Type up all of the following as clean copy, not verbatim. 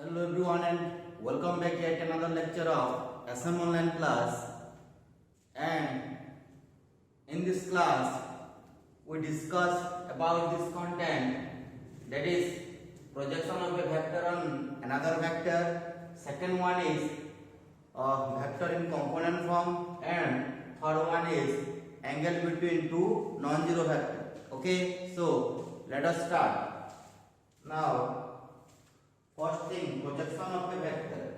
Hello everyone and welcome back yet another lecture of SM online class. And in this class we discuss about this content, that is projection of a vector on another vector. Second one is vector in component form, and third one is angle between two non-zero vectors. Okay, so let us start. Now first thing, projection of a vector.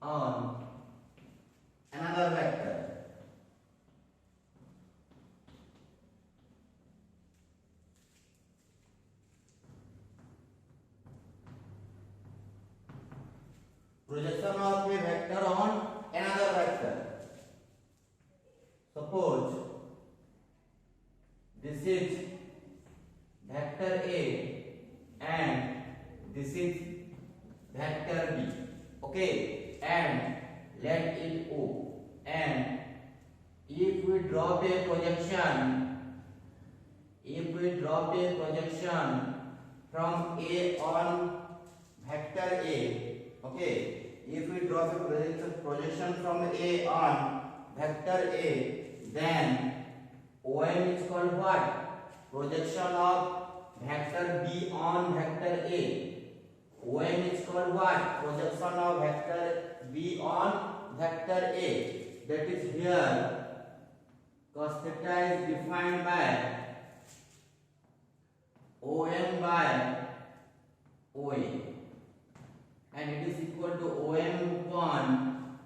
On another vector. Projection of a vector on another vector. Suppose this is vector A and this is vector B. Okay, and let it O. And if we drop a projection, from A on vector A, okay, if we drop a projection from A on vector A, then OM is called what? Projection of vector B on vector A. OM is called what? Projection of vector B on vector A. That is here cos theta is defined by OM by OA, and it is equal to OM upon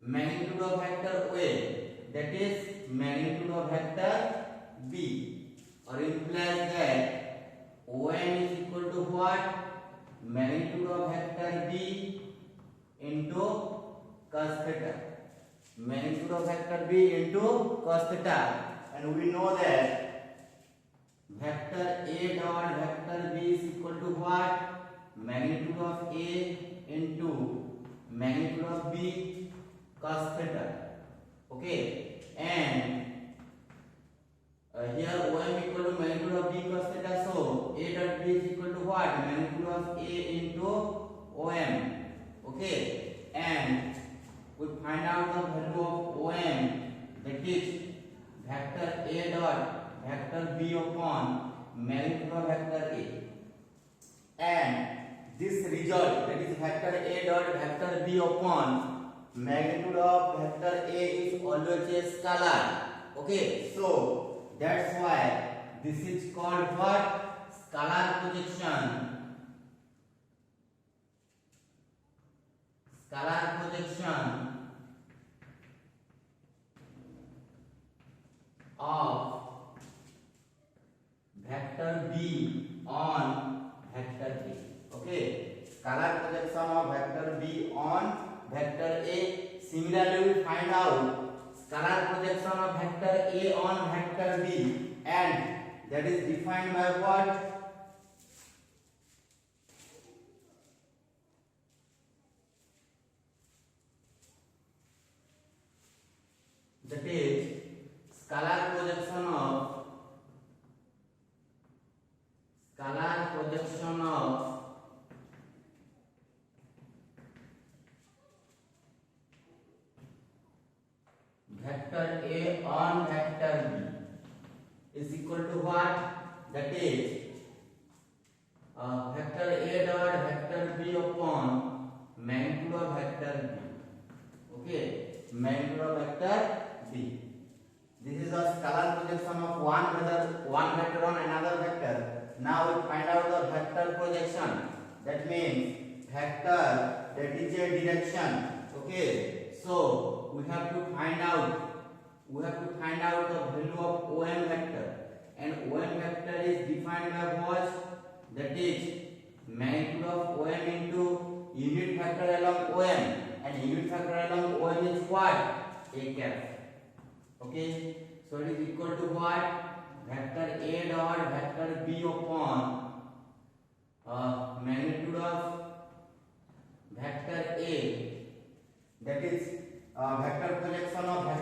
magnitude of vector OA, that is magnitude of vector B, or implies that OM is equal to what? Magnitude of vector B into cos theta. Magnitude of vector B into cos theta. And we know that vector A dot vector B is equal to what? Magnitude of A into magnitude of B cos theta. Okay, and here OM equal to magnitude of B cos theta, so A dot B is equal to what? Magnitude of A into OM. Okay, and we find out the value of OM, that is vector A dot vector B upon magnitude of vector A. And this result, that is vector A dot vector B upon magnitude of vector A, is always a scalar. Okay, so that's why this is called what? Scalar projection. Scalar projection of vector B on vector A. Okay, scalar projection of vector B on vector A. Similarly, we find out scalar projection of vector A on vector B, and that is defined by what? That is scalar projection of vector A on vector B is equal to what? That is vector A dot vector B upon magnitude of vector B. Okay, magnitude of vector B. This is a scalar projection of one vector on another vector. Now we find out the vector projection. That means vector, that is a direction. Okay, so we have to find out the value of OM vector, and OM vector is defined by what? That is magnitude of OM into unit vector along OM, and unit vector along OM is what? A cap. Okay, so it is equal to what? Vector A dot vector B upon magnitude of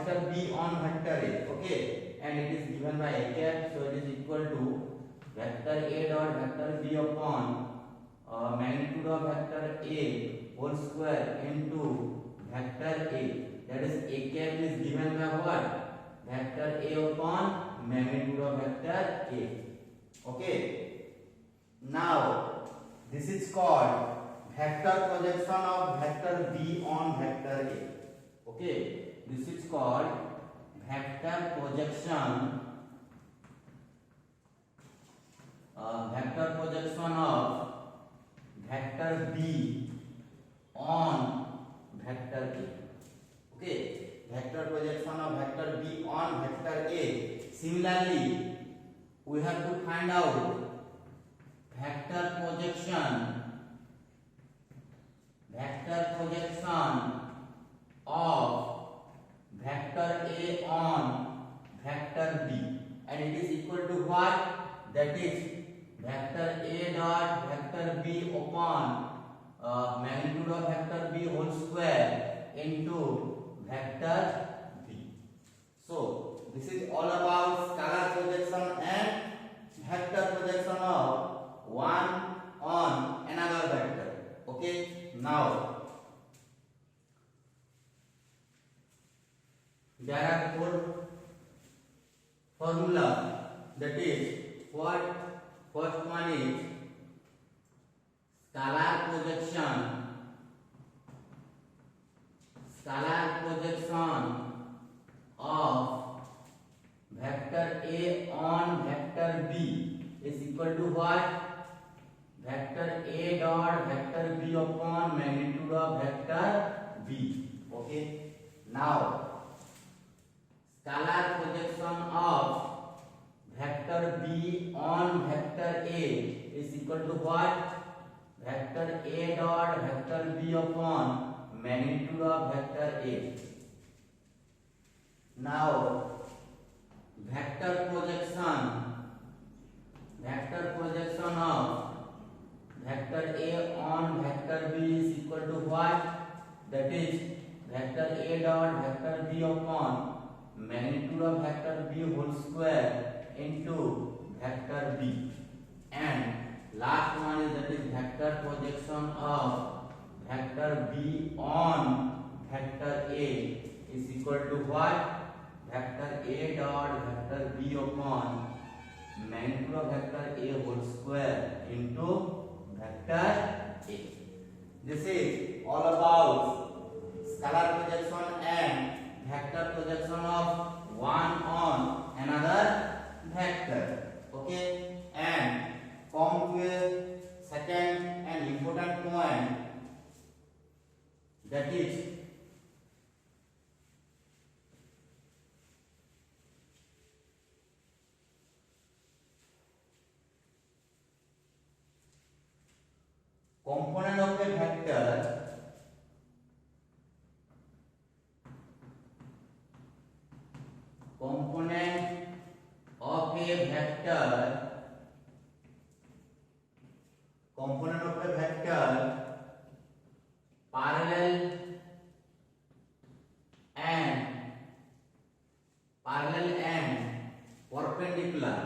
vector b on vector a, okay, and it is given by a cap, so it is equal to vector a dot vector b upon magnitude of vector a whole square into vector a, that is a cap is given by what, vector a upon magnitude of vector a, okay. Now this is called vector projection of vector b on vector a, okay. This is called vector projection of vector b on vector a, okay. Vector projection of vector b on vector a. Similarly, we have to find out vector projection of vector a on vector b, and it is equal to what, that is vector a dot vector b upon magnitude of vector b whole square into vector b. So this is all about scalar projection and vector projection of one on another vector, okay. Now there are four formula, that is what, first one is scalar projection of vector a on vector b is equal to what, vector a dot vector b upon magnitude of vector b, okay. Now scalar projection of vector b on vector a is equal to what, vector a dot vector b upon magnitude of vector a. Now vector projection of vector a on vector b is equal to what, that is vector a dot vector b upon magnitude of vector b whole square into vector b. And last one is, that is vector projection of vector b on vector a is equal to what, vector a dot vector b upon magnitude of vector a whole square into vector a. This is all about scalar projection and vector projection of one on another vector, okay. And come to a second and important point, that is component of a vector parallel and perpendicular.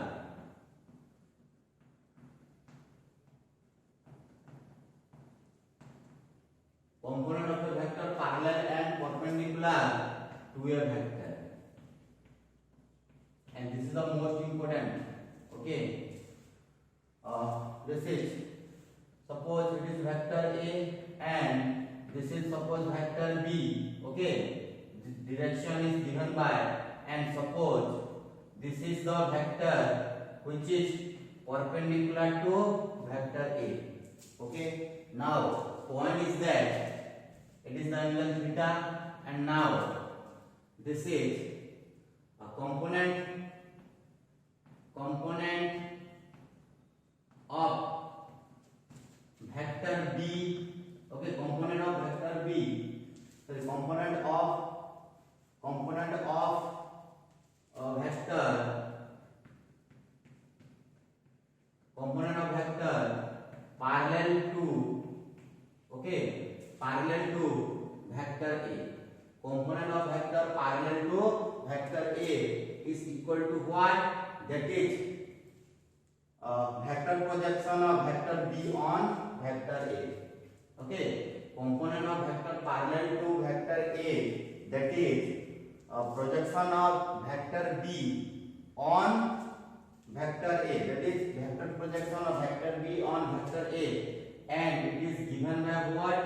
Component of a vector parallel and perpendicular to a vector, and this is the most important, okay. This is, suppose it is vector a and this is suppose vector b, okay. The direction is given by, and suppose this is the vector which is perpendicular to vector a, okay. Now point is that it is the angle theta, and now this is a component of vector b, okay, component of vector b, so the component of vector parallel to, okay, parallel to vector a, component of vector parallel to that is vector projection of vector B on vector A. Okay, component of vector parallel to vector A, that is projection of vector B on vector A, that is vector projection of vector B on vector A, and it is given by what?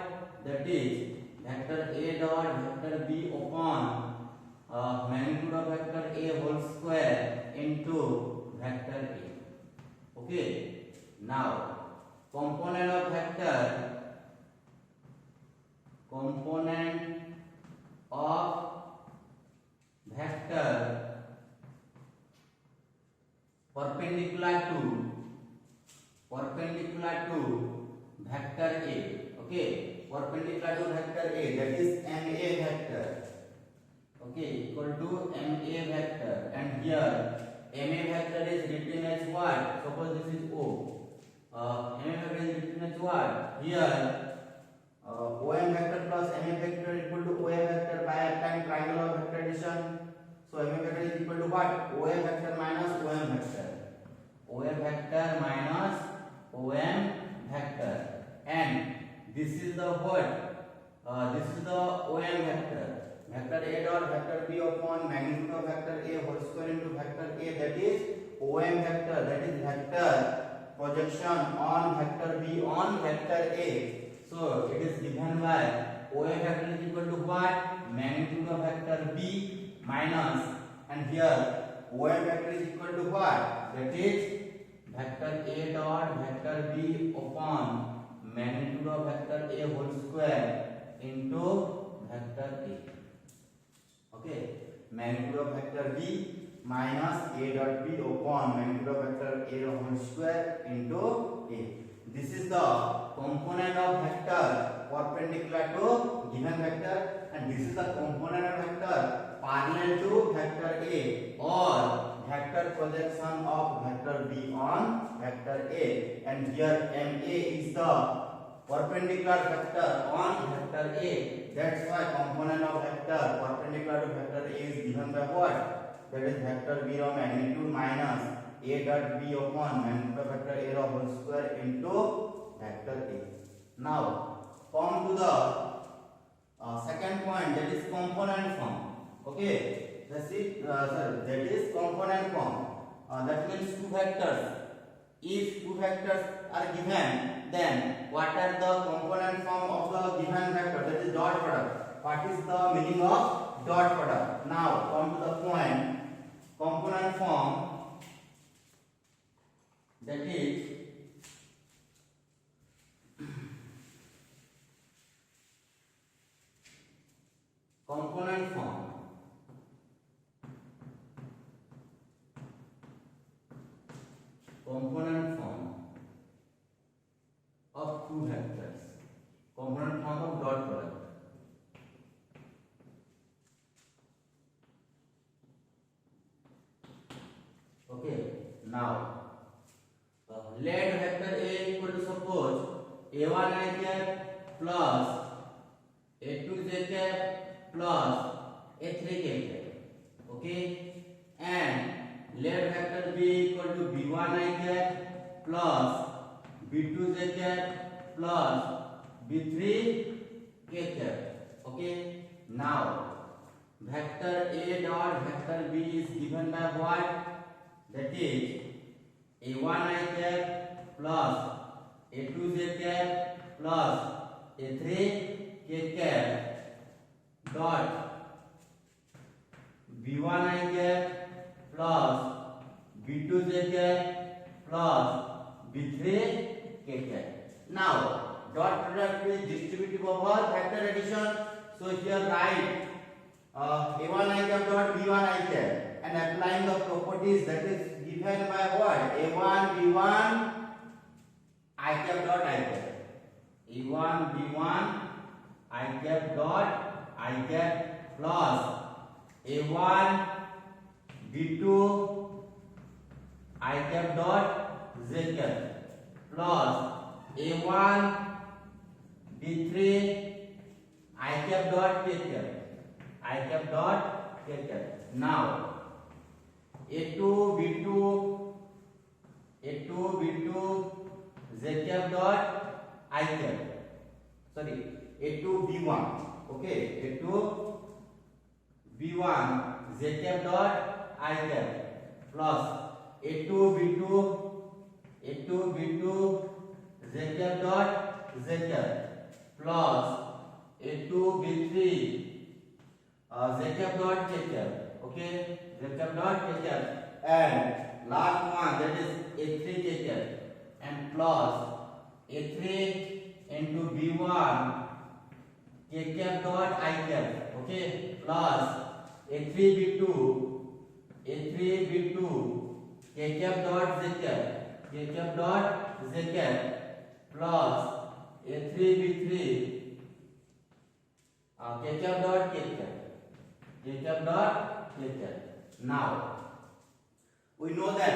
That is vector A dot vector B upon magnitude of vector A whole square into vector A. Okay, now component of vector perpendicular to vector A. Okay, perpendicular to vector A, that is MA vector. Okay, equal to MA vector, and here MA vector is written as what? Suppose this is O. MA vector is written as what? Here OM vector plus MA vector equal to OA vector by applying triangle of vector addition. So MA vector is equal to what? OA vector minus OM vector. OA vector minus OM vector, and this is the what? This is the OM vector. Vector A dot vector B upon magnitude of vector A whole square into vector A, that is OM vector, that is vector projection on vector B on vector A. So it is given by OM vector is equal to what? Magnitude of vector B minus, and here OM vector is equal to what? That is vector A dot vector B upon magnitude of vector A whole square into vector A. Okay, magnitude of vector B minus A dot B upon magnitude of vector A whole square into A. This is the component of vector perpendicular to given vector, and this is the component of vector parallel to vector A, or vector projection of vector B on vector A, and here MA is the perpendicular vector on vector A. That's why component of vector perpendicular to vector A is given by what? That is vector B of magnitude minus A dot B upon magnitude of vector A of whole square into vector A. Now come to the second point, that is component form. Okay, that's it. That is component form. That means two vectors. If two vectors are given, then what are the component form of the given vector? That is dot product. What is the meaning of dot product? Now come to the point, component form, that is component form of two vectors, component form of dot product. Okay, now let vector A equal to, suppose A1 I cap plus A2 j cap plus A3 k cap. Okay, and let vector B equal to B1 I cap plus B2 j cap plus B3 k cap. Okay, now vector A dot vector B is given by what? That is A1 I cap plus A2 j cap plus A3 k cap dot B1 I cap plus B2 j cap plus B3 k cap. Now dot product is distributive over vector addition. So here write A1 I cap dot B1 I cap, and applying the properties that is given by what? A1 B1 I cap dot I cap. A1 B1 I cap dot I cap plus A1 B2 I cap dot Z cap plus A1 B3 I cap dot K cap. I cap dot K cap. Now A2 B2 Z cap dot I cap, sorry, A2 B1, okay, A2 B1 Z cap dot I cap plus A2 B2 Z cap dot Z cap plus A2 B3 Z cap dot K cap, okay, Z cap dot K cap, and last one, that is A3 K cap, and plus A3 into B1 K cap dot I cap, okay, plus A3 B2 K cap dot Z cap plus A3 B3 K cap dot K cap. Now we know that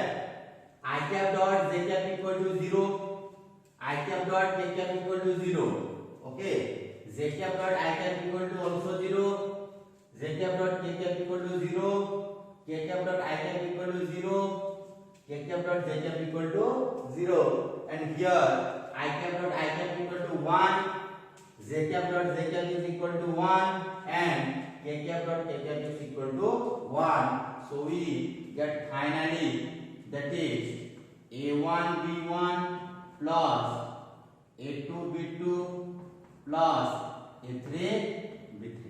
I cap dot Z cap equal to 0, I cap dot K cap equal to 0, okay, Z cap dot I cap equal to also 0, Z cap dot K cap equal to 0, K cap dot I cap equal to 0, K cap dot Z cap equal to 0, and here I cap dot I cap equal to 1, Z cap dot Z cap is equal to 1, and K cap dot K cap is equal to 1. So we get finally, that is A1 B1 plus A2 B2 plus A3 B3,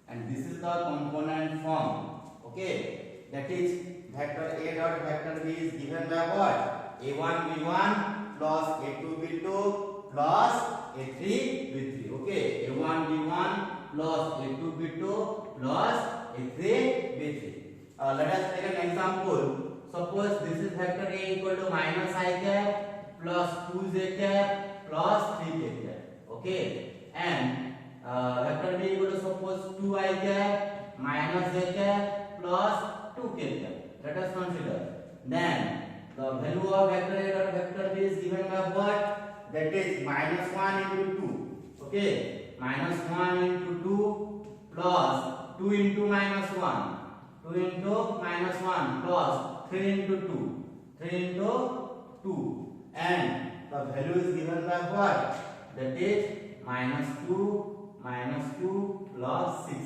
and this is the component form, okay, that is vector A dot vector B is given by what? A1 B1 plus A2 B2 plus A3 B3, okay, A1 B1 plus A2 B2 plus A3 B3. Let us take an example. Suppose this is vector A equal to minus I cap plus 2Z cap plus 3K cap, okay, and vector B equal to suppose 2I cap minus Z cap plus 2K cap. Let us consider. Then the value of vector A dot vector B is given by what? That is minus 1 into 2, okay, minus 1 into 2 plus 2 into minus 1, 2 into minus 1 plus 3 into 2, 3 into 2, and the value is given by what? That is minus 2 plus 6.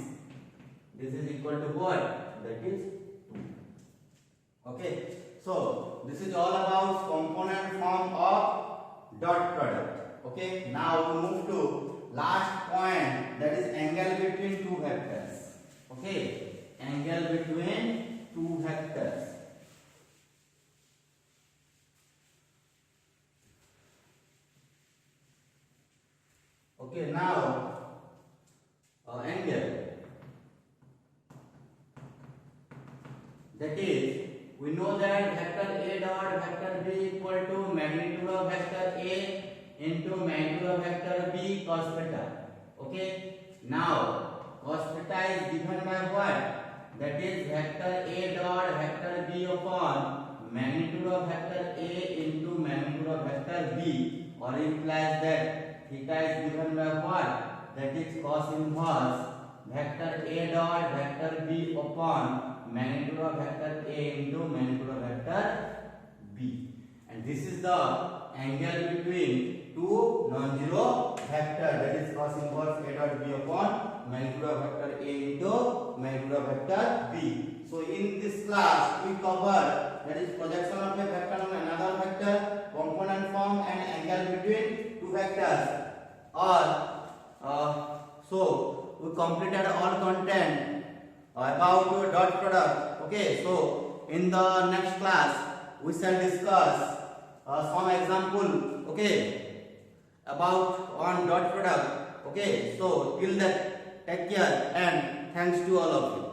This is equal to what? That is 2. Okay. So this is all about component form of dot product. Okay. Now we move to last point, that is angle between two vectors. Okay. Angle between two vectors. Okay, now angle, that is, we know that vector A dot vector B equal to magnitude of vector A into magnitude of vector B cos theta. Okay, now cos theta is given by what? That is vector A dot vector B upon magnitude of vector A into magnitude of vector B, or implies that theta is given by what? That is cos inverse vector A dot vector B upon magnitude of vector A into magnitude of vector B. And this is the angle between two non-zero vectors, that is cos inverse A dot B upon magnitude of vector A into magnitude of vector B. So in this class we cover, that is projection of a vector on another vector, component form, and angle between two vectors. So we completed all content about dot product. Okay, so in the next class we shall discuss some example, okay, about on dot product. Okay, so till that, take care and thanks to all of you.